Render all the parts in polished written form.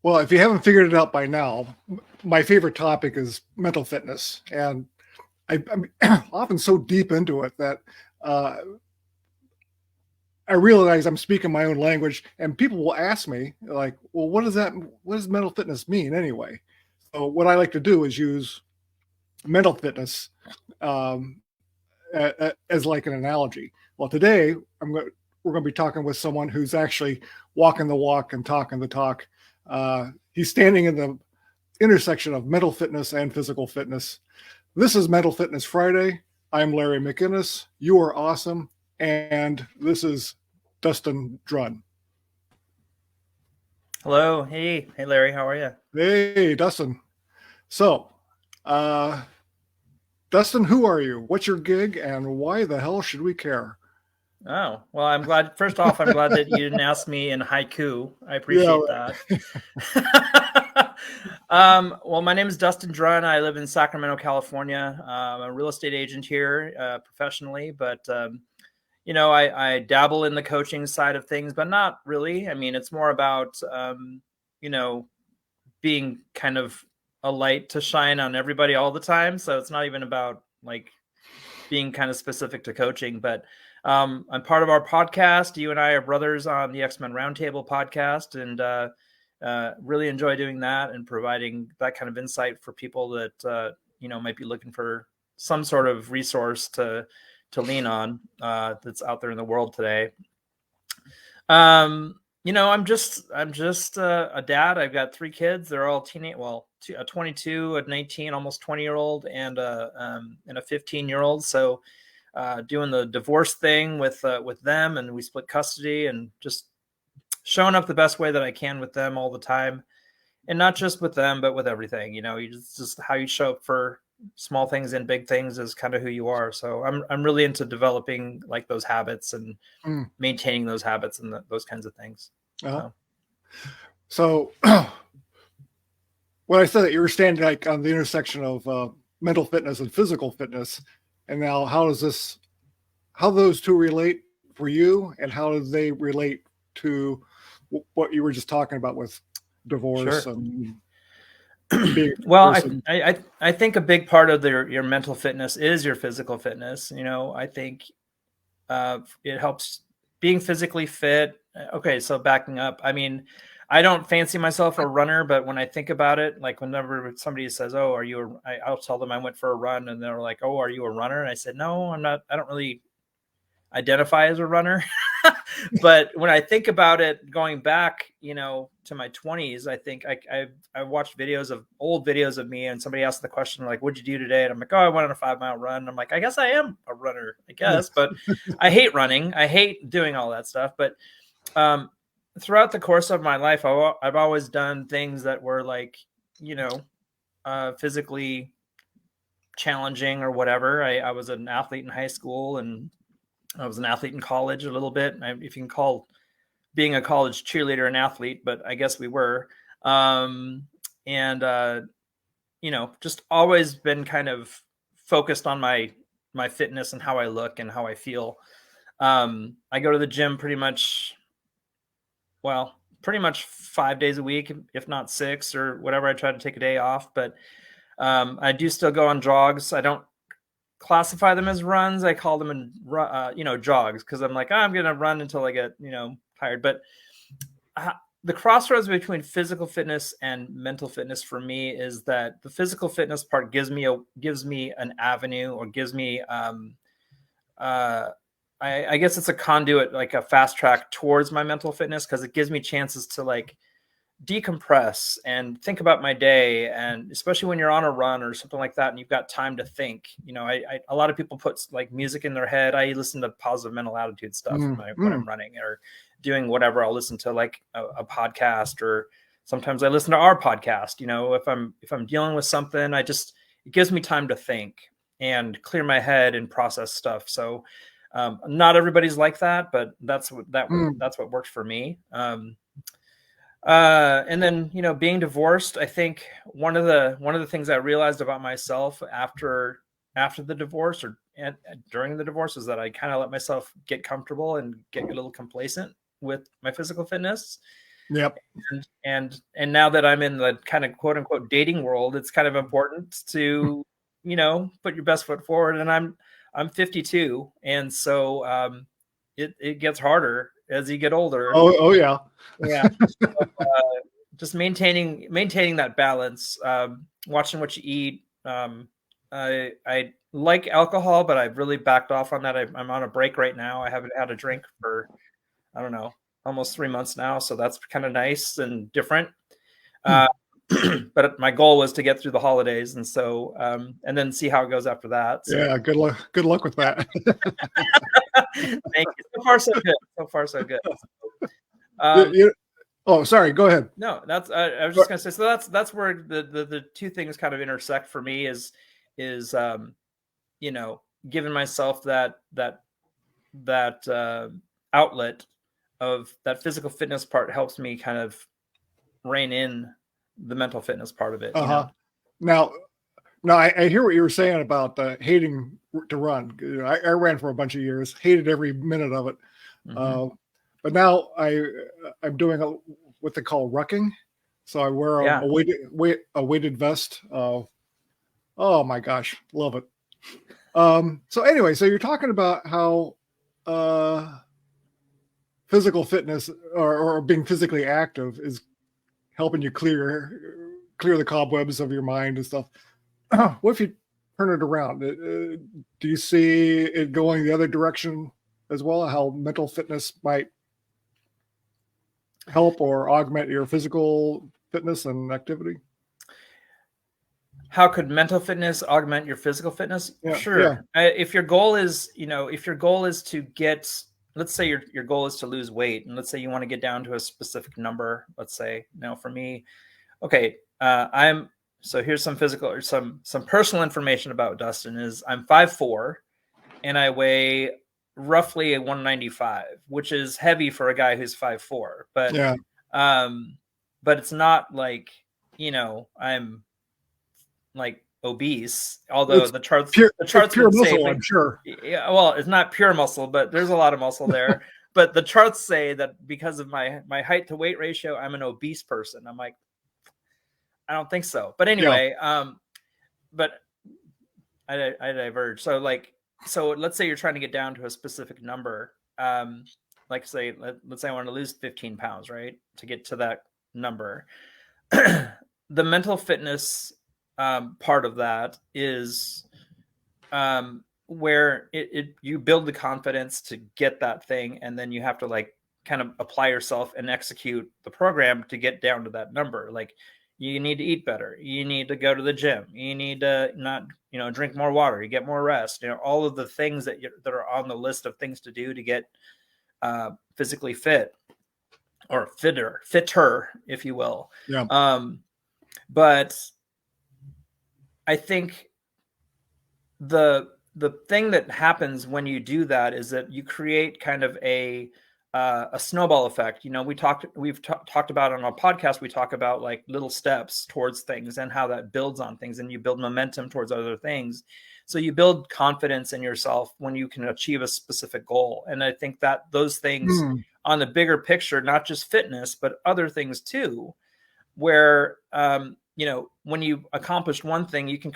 Well, if you haven't figured it out by now, my favorite topic is mental fitness, and I'm often so deep into it that uh, I realize I'm speaking my own language, and people will ask me, like, "Well, what does that? What does mental fitness mean anyway?" So, what I like to do is use mental fitness um, as like an analogy. Well, today we're going to be talking with someone who's actually walking the walk and talking the talk. He's standing in the intersection of mental fitness and physical fitness. This is Mental Fitness Friday. I'm Larry McInnes. You are awesome. And this is Dustin Droen. Hello. Hey, Larry. How are you? Hey, Dustin. So, uh, Dustin, who are you? What's your gig? And why the hell should we care? Oh, well, I'm glad. First off, I'm glad that you didn't ask me in haiku. I Yeah, appreciate that. Well, my name is Dustin Droen. I live in Sacramento, California. I'm a real estate agent here professionally, but I dabble in the coaching side of things, but not really. I mean, it's more about you know, being kind of a light to shine on everybody all the time. So it's not even about like being kind of specific to coaching, but I'm part of our podcast. You and I are brothers on the X-Men Roundtable podcast, and really enjoy doing that and providing that kind of insight for people that might be looking for some sort of resource to lean on that's out there in the world today. I'm just a dad. I've got 3 kids. They're all teenage. Well, a 22, a 19, almost 20-year-old, and a 15-year-old. So doing the divorce thing with them, and we split custody, and just showing up the best way that I can with them all the time, and not just with them, but with everything. You just how you show up for small things and big things is kind of who you are. So I'm really into developing like those habits and Mm. maintaining those habits and those kinds of things. Uh-huh. So. So, when I said that you were standing like on the intersection of mental fitness and physical fitness, and now how those two relate for you, and how do they relate to what you were just talking about with divorce Sure. and being a Well, person? I think a big part of your mental fitness is your physical fitness. I think it helps being physically fit. Okay, so backing up, I mean, I don't fancy myself a runner, but when I think about it, like whenever somebody says, "Oh, are you?" I'll tell them I went for a run, and they're like, "Oh, are you a runner?" And I said, "No, I'm not. I don't really identify as a runner." But when I think about it, going back, to my 20s, I think I watched old videos of me, and somebody asked the question like, "What'd you do today?" And I'm like, "Oh, I went on a 5-mile run." And I'm like, "I guess I am a runner, I guess." But I hate running. I hate doing all that stuff. But throughout the course of my life, I've always done things that were like, physically challenging or whatever. I was an athlete in high school, and I was an athlete in college a little bit. If you can call being a college cheerleader an athlete, but I guess we were. And just always been kind of focused on my fitness and how I look and how I feel. I go to the gym pretty much 5 days a week, if not 6 or whatever. I try to take a day off, but I do still go on jogs. I don't classify them as runs. I call them jogs, because I'm like, I'm gonna run until I get tired. But the crossroads between physical fitness and mental fitness for me is that the physical fitness part gives me an avenue, or gives me I guess it's a conduit, like a fast track towards my mental fitness, because it gives me chances to like decompress and think about my day. And especially when you're on a run or something like that and you've got time to think, a lot of people put like music in their head. I listen to positive mental attitude stuff when I'm running or doing whatever. I'll listen to like a podcast, or sometimes I listen to our podcast. If I'm dealing with something, it gives me time to think and clear my head and process stuff. So not everybody's like that, but that's what works for me. And then, being divorced, I think one of the things I realized about myself after the divorce, or during the divorce, is that I kind of let myself get comfortable and get a little complacent with my physical fitness. Yep. And now that I'm in the kind of quote unquote dating world, it's kind of important to, put your best foot forward. And I'm 52. And so, it gets harder as you get older. Oh yeah. Yeah. So, just maintaining that balance, watching what you eat. I like alcohol, but I've really backed off on that. I'm on a break right now. I haven't had a drink for, I don't know, almost 3 months now. So that's kind of nice and different. But my goal was to get through the holidays. And so, and then see how it goes after that. So. Yeah. Good luck. Good luck with that. Thank you. So far, so good. So far, so good. Oh, sorry. Go ahead. No, that's I was just gonna say. So that's where the two things kind of intersect for me is giving myself that outlet of that physical fitness part helps me kind of rein in the mental fitness part of it. Now, I hear what you were saying about hating to run. I ran for a bunch of years, hated every minute of it. But now I'm doing what they call rucking. So I wear a weighted vest. Oh my gosh, love it. So anyway, so you're talking about how physical fitness or being physically active is helping you clear the cobwebs of your mind and stuff. What if you turn it around? Do you see it going the other direction as well? How mental fitness might help or augment your physical fitness and activity? How could mental fitness augment your physical fitness? Yeah, sure. Yeah. If your goal is, to get, let's say your goal is to lose weight, and let's say you want to get down to a specific number. Let's say, for me, okay, so here's some physical or some personal information about Dustin is I'm 5'4", and I weigh roughly 195, which is heavy for a guy who's 5'4". But but it's not like I'm like obese. Although it's the charts pure would muscle, say, I'm sure. Yeah, well, it's not pure muscle, but there's a lot of muscle there. But the charts say that because of my height to weight ratio, I'm an obese person. I'm like, I don't think so. But anyway, but I diverge. So let's say you're trying to get down to a specific number. Let's say I want to lose 15 pounds, right? To get to that number. The mental fitness part of that is where you build the confidence to get that thing, and then you have to kind of apply yourself and execute the program to get down to that number. Like, you need to eat better. You need to go to the gym. You need to not, drink more water. You get more rest. All of the things that are on the list of things to do to get physically fit, or fitter, if you will. Yeah. But I think the thing that happens when you do that is that you create kind of a snowball effect. We've talked about on our podcast, we talk about like little steps towards things and how that builds on things, and you build momentum towards other things. So you build confidence in yourself when you can achieve a specific goal. And I think that those things on the bigger picture, not just fitness, but other things too, where, when you accomplish one thing, you can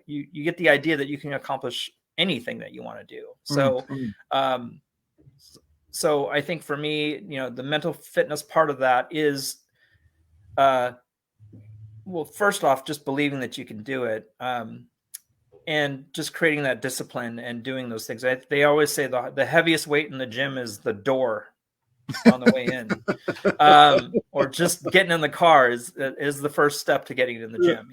you get the idea that you can accomplish anything that you want to do. So, so I think for me, the mental fitness part of that is, well, first off, just believing that you can do it, and just creating that discipline and doing those things. They always say the heaviest weight in the gym is the door on the way in, or just getting in the car is the first step to getting in the gym.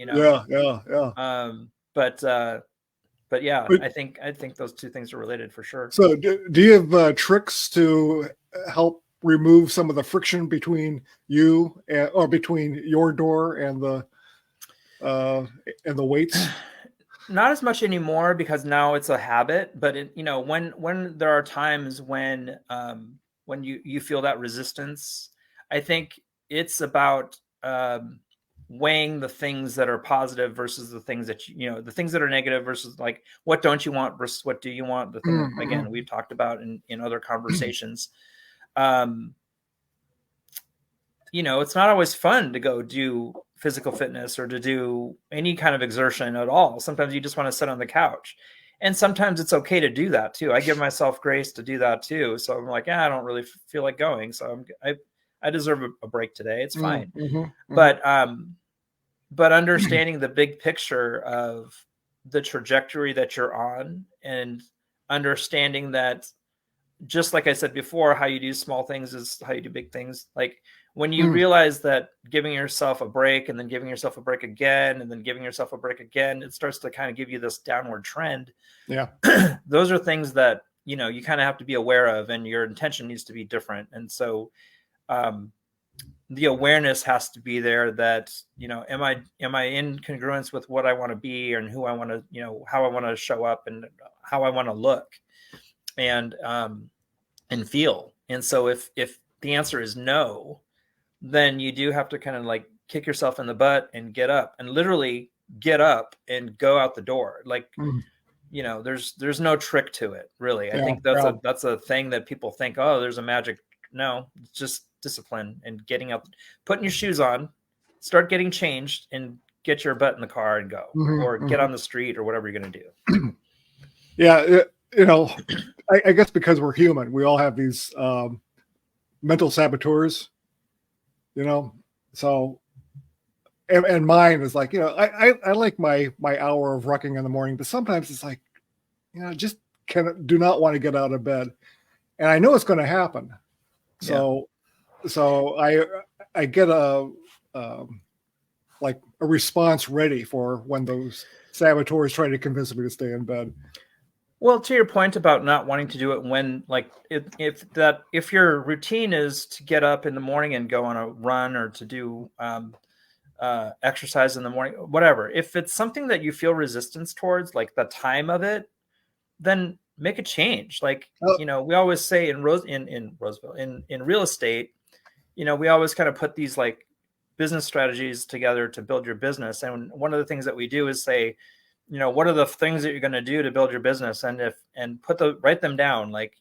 But yeah, I think those two things are related for sure. So do you have tricks to help remove some of the friction between you or between your door and the weights? Not as much anymore, because now it's a habit. But when there are times when you feel that resistance, I think it's about weighing the things that are positive versus the things that the things that are negative versus like what don't you want versus what do you want. The thing again we've talked about in other conversations. it's not always fun to go do physical fitness or to do any kind of exertion at all. Sometimes you just want to sit on the couch. And sometimes it's okay to do that too. I give myself grace to do that too. So I'm like, I don't really feel like going. So I deserve a break today. It's fine. But understanding the big picture of the trajectory that you're on, and understanding that, just like I said before, how you do small things is how you do big things. Like when you realize that giving yourself a break and then giving yourself a break again and then giving yourself a break again, it starts to kind of give you this downward trend. Yeah. Those are things that, you kind of have to be aware of, and your intention needs to be different. And so the awareness has to be there that, am I in congruence with what I want to be and who I want to, how I want to show up and how I want to look and feel. And so if the answer is no, then you do have to kind of like kick yourself in the butt and get up, and literally get up and go out the door. Like, there's no trick to it, really. I think that's a thing that people think, oh, there's a magic. No, it's just discipline and getting up, putting your shoes on, start getting changed, and get your butt in the car and go, or get on the street, or whatever you're going to do. Yeah. I guess because we're human, we all have these mental saboteurs, so, and mine is like, I like my hour of rucking in the morning, but sometimes it's like, just do not want to get out of bed, and I know it's going to happen. So I get a response ready for when those saboteurs try to convince me to stay in bed. Well, to your point about not wanting to do it when, like, if your routine is to get up in the morning and go on a run, or to do exercise in the morning, whatever, if it's something that you feel resistance towards, like the time of it, then make a change. Like, we always say in real estate, we always kind of put these like business strategies together to build your business. And one of the things that we do is say, what are the things that you're going to do to build your business? And write them down. Like,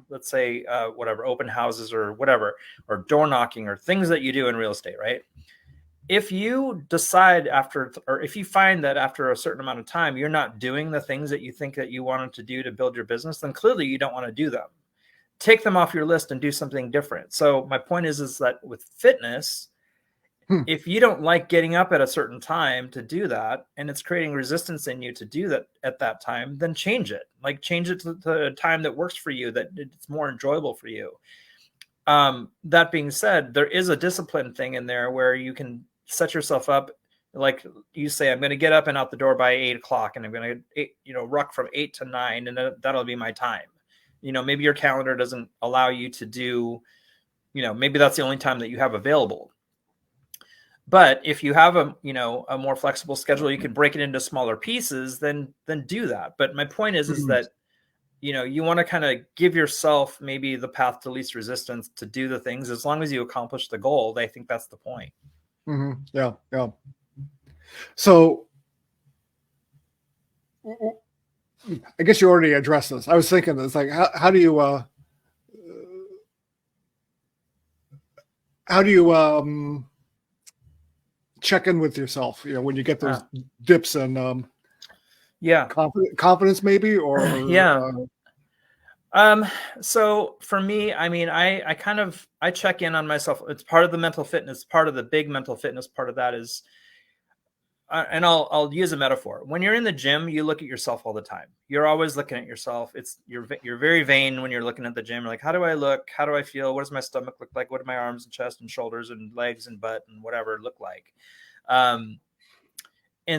let's say, whatever, open houses or whatever, or door knocking, or things that you do in real estate, right? If you decide or if you find that after a certain amount of time, you're not doing the things that you think that you wanted to do to build your business, then clearly you don't want to do them. Take them off your list and do something different. So my point is that with fitness, if you don't like getting up at a certain time to do that, and it's creating resistance in you to do that at that time, then change it. Like, change it to the time that works for you, that it's more enjoyable for you. That being said, there is a discipline thing in there where you can set yourself up. Like you say, I'm going to get up and out the door by 8:00, and I'm going to, ruck from 8 to 9, and that'll be my time. Maybe your calendar doesn't allow you to do, maybe that's the only time that you have available. But if you have a more flexible schedule, you can break it into smaller pieces, then do that. But my point is that, you want to kind of give yourself maybe the path to least resistance to do the things, as long as you accomplish the goal. I think that's the point. Yeah. So I guess you already addressed this. I was thinking this, like, how do you check in with yourself, when you get those dips and confidence maybe, or so for me, I mean, I check in on myself. It's part of the mental fitness, part of the big mental fitness part of that is, and I'll use a metaphor. When you're in the gym, you look at yourself all the time. You're always looking at yourself. You're very vain when you're looking at the gym. You're like, how do I look? How do I feel? What does my stomach look like? What do my arms and chest and shoulders and legs and butt and whatever look like? And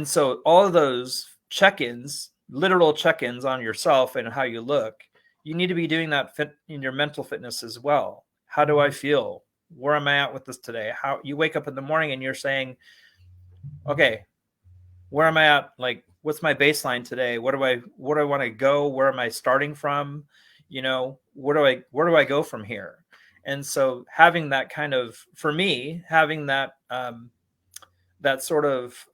so all of those check-ins, literal check-ins on yourself and how you look, you need to be doing that in your mental fitness as well. How do I feel? Where am I at with this today? How you wake up in the morning and you're saying, okay, where am I at? Like, what's my baseline today? What do I want to go? Where am I starting from? Where do I go from here? And so having that kind of, for me, having that, that sort of,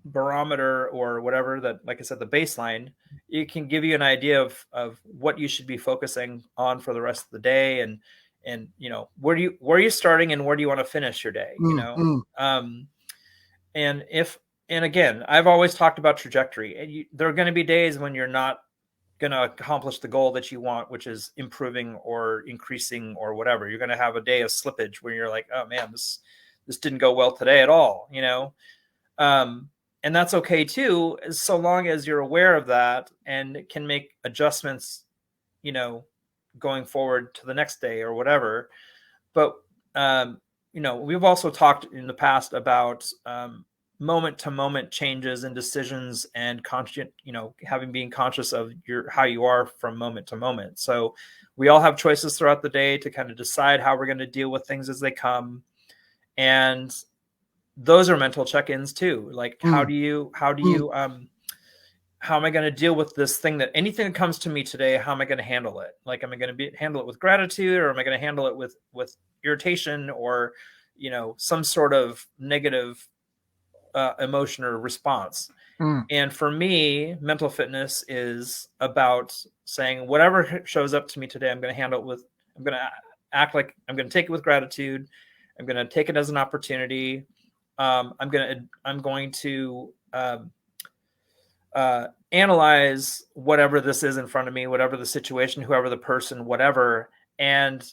barometer or whatever, that, like I said, the baseline, it can give you an idea of what you should be focusing on for the rest of the day. And and where are you starting and where do you want to finish your day? And again, I've always talked about trajectory, and there are going to be days when you're not going to accomplish the goal that you want, which is improving or increasing or whatever. You're going to have a day of slippage where you're like, oh man, this didn't go well today at all, and that's okay too, so long as you're aware of that and can make adjustments, going forward to the next day or whatever. But, we've also talked in the past about moment to moment changes and decisions and being conscious of how you are from moment to moment. So we all have choices throughout the day to kind of decide how we're going to deal with things as they come. And those are mental check-ins too. Like, how am I going to deal with this thing, that anything that comes to me today, how am I going to handle it? Like, am I going to handle it with gratitude, or am I going to handle it with irritation, or, some sort of negative emotion or response? And for me, mental fitness is about saying, whatever shows up to me today, I'm going to handle it I'm going to act like I'm going to take it with gratitude. I'm going to take it as an opportunity. I'm going to analyze whatever this is in front of me, whatever the situation, whoever the person, whatever, and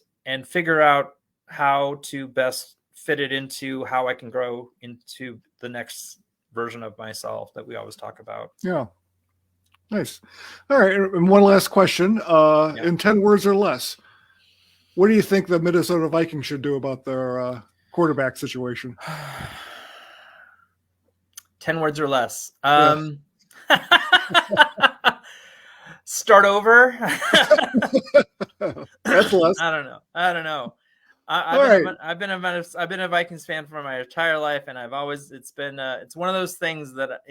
figure out how to best fit it into how I can grow into the next version of myself that we always talk about. Yeah. Nice. All right. And one last question, in 10 words or less, what do you think the Minnesota Vikings should do about their quarterback situation? 10 words or less. Start over. That's less. I don't know. I've been a Vikings fan for my entire life, and it's one of those things that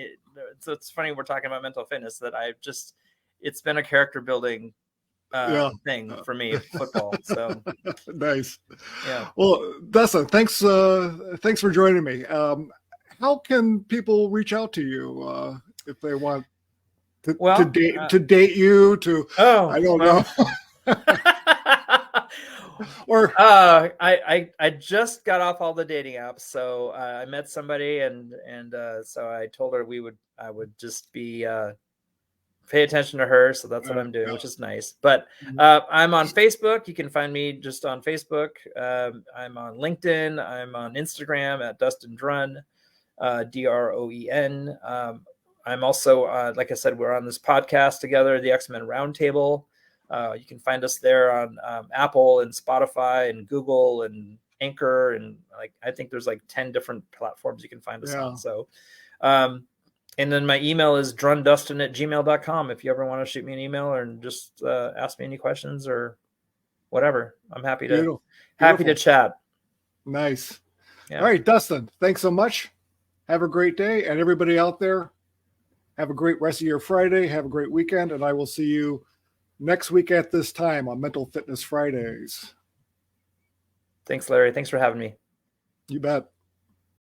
it's funny we're talking about mental fitness, that it's been a character building thing for me, football. So nice. Yeah. Well, Dustin, thanks for joining me. How can people reach out to you if they want to date you? I don't know. Or I just got off all the dating apps, so I met somebody, and so I told her I would just be pay attention to her, so that's what I'm doing, which is nice. But I'm on Facebook. You can find me just on Facebook. I'm on LinkedIn. I'm on Instagram at Dustin Droen, Droen. I'm also, like I said, we're on this podcast together, the X-Men Roundtable. You can find us there on Apple and Spotify and Google and Anchor, and I think there's 10 different platforms you can find us on. So, and then my email is drundustin@gmail.com. If you ever want to shoot me an email or just ask me any questions or whatever, I'm happy to chat. Nice. Yeah. All right, Dustin, thanks so much. Have a great day, and everybody out there, have a great rest of your Friday. Have a great weekend, and I will see you next week at this time on Mental Fitness Fridays. Thanks, Larry. Thanks for having me. You bet.